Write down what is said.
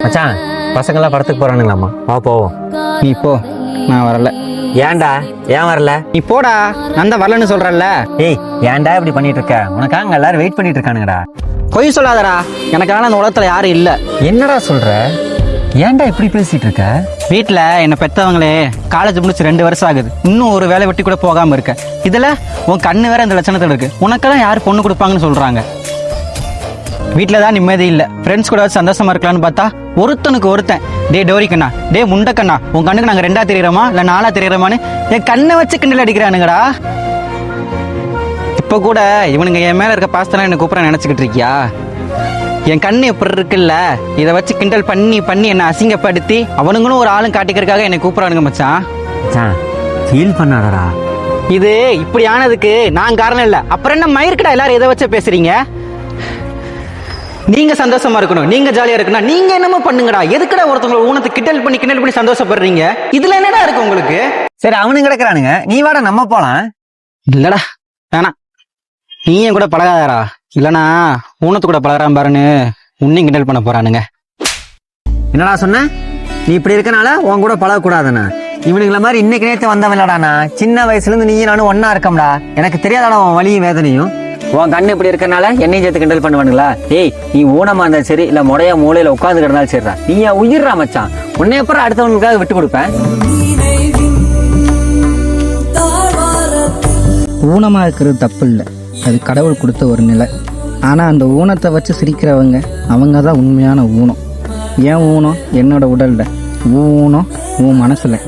மச்சான், பசங்களாம் படத்துக்கு போறானுங்களாமா, வா போவோம். நீ போ, நான் வரல. ஏன்டா ஏன் வரல? நீ போடா, நான் தான் வரலன்னு சொல்றேன்ல. ஏய், ஏன்டா இப்படி பண்ணிட்டு இருக்க? உனக்காக எல்லாரும் வெயிட் பண்ணிட்டு இருக்கானுங்கடா. பொய் சொல்லாதடா, எனக்கான அந்த உலகத்துல யாரும் இல்ல. என்னடா சொல்ற? ஏன்டா இப்படி பேசிட்டு இருக்க? வீட்டுல என்ன பெத்தவங்களே காலேஜ் முடிச்சு 2 வருஷம் ஆகுது, இன்னும் ஒரு வேலை வெட்டி கூட போகாம இருக்க. இதுல உன் கண்ணு வேற இந்த லட்சணத்துல இருக்கு. உனக்கெல்லாம் யாரு பொண்ணு கொடுப்பாங்கன்னு சொல்றாங்க. வீட்டுல தான் நிம்மதி இல்ல. ஃப்ரெண்ட்ஸ் கூட சந்தோஷமா இருக்கலாம்னு பார்த்தா ஒருத்தனுக்கு ஒருத்தன், டே டோரிக்கண்ணா, டே முண்டக்கண்ணா, உன் கண்ணுக்கு நாங்க 2ஆ தெரியுறோமா இல்ல 4ஆ தெரியுறோமான்னு என் கண்ணை வச்சு கிண்டல் அடிக்கிறானுங்கடா. இப்ப கூட இவனுங்க என் மேல இருக்க பாஸ்தெல்லாம் என்ன கூப்பிட நினைச்சுக்கிட்டு இருக்கியா? என் கண்ணு எப்படி இருக்குல்ல, இதை வச்சு கிண்டல் பண்ணி பண்ணி என்ன அசிங்கப்படுத்தி அவனுங்களும் ஒரு ஆளும் காட்டிக்கிறதுக்காக என்னை கூப்பிடுறானுங்க மச்சான். மச்சான், ஃபீல் பண்ணாதடா. இது இப்படி ஆனதுக்கு நான் காரணம் இல்ல. அப்புறம் என்ன மயிருக்கடா எல்லாரும் எதை வச்சு பேசுறீங்க? நீங்க சந்தோஷமா இருக்கணும், நீங்க ஜாலியா இருக்கணும், நீங்க என்னமோ பண்ணுங்கடா. எதுக்குடா ஒருத்தவங்க ஊனத்தை கிண்டல் பண்ணி சந்தோஷப்படுறீங்க? இதுல என்னடா இருக்கு உங்களுக்கு? சரி, அவனுங்க கிடக்குறானுங்க, நீ வாடா நம்ம போலாம். இல்லடா வேணாம், நீ என் கூட பழகாதடா. இல்லனா ஊனத்து கூட பழகிறான் பாருன்னு உன்னையும் கிண்டல் பண்ண போறானுங்க. என்னடா சொன்ன? நீ இப்படி இருக்கனால உன் கூட பழகக்கூடாதுண்ணா. இவனுங்கள மாதிரி இன்னைக்கு நேற்று வந்தவன்லடாண்ணா. சின்ன வயசுல இருந்து நீயும் நானும் ஒன்னா இருக்கம்டா. எனக்கு தெரியாதாடா உன் வலியும் வேதனையும். உன் கண்ணு இப்படி இருக்கனால என்னையும் சேர்த்து கிண்டல் பண்ணுவானுங்களா? ஏய், நீ ஊனமா இருந்தாலும் சரி, இல்ல முறையா மூலையில உட்காந்து கிடந்தாலும் சரிடா, நீ என் உயிர்றா மச்சான். உன்னை அப்புறம் அடுத்தவங்களுக்காக விட்டு கொடுப்பேன். ஊனமாக இருக்கிறது தப்பு இல்லை, அது கடவுள் கொடுத்த ஒரு நிலை. ஆனால் அந்த ஊனத்தை வச்சு சிரிக்கிறவங்க அவங்க தான் உண்மையான ஊனம். ஏன் ஊனம் என்னோட உடலில், ஊனம் உன் மனசில்.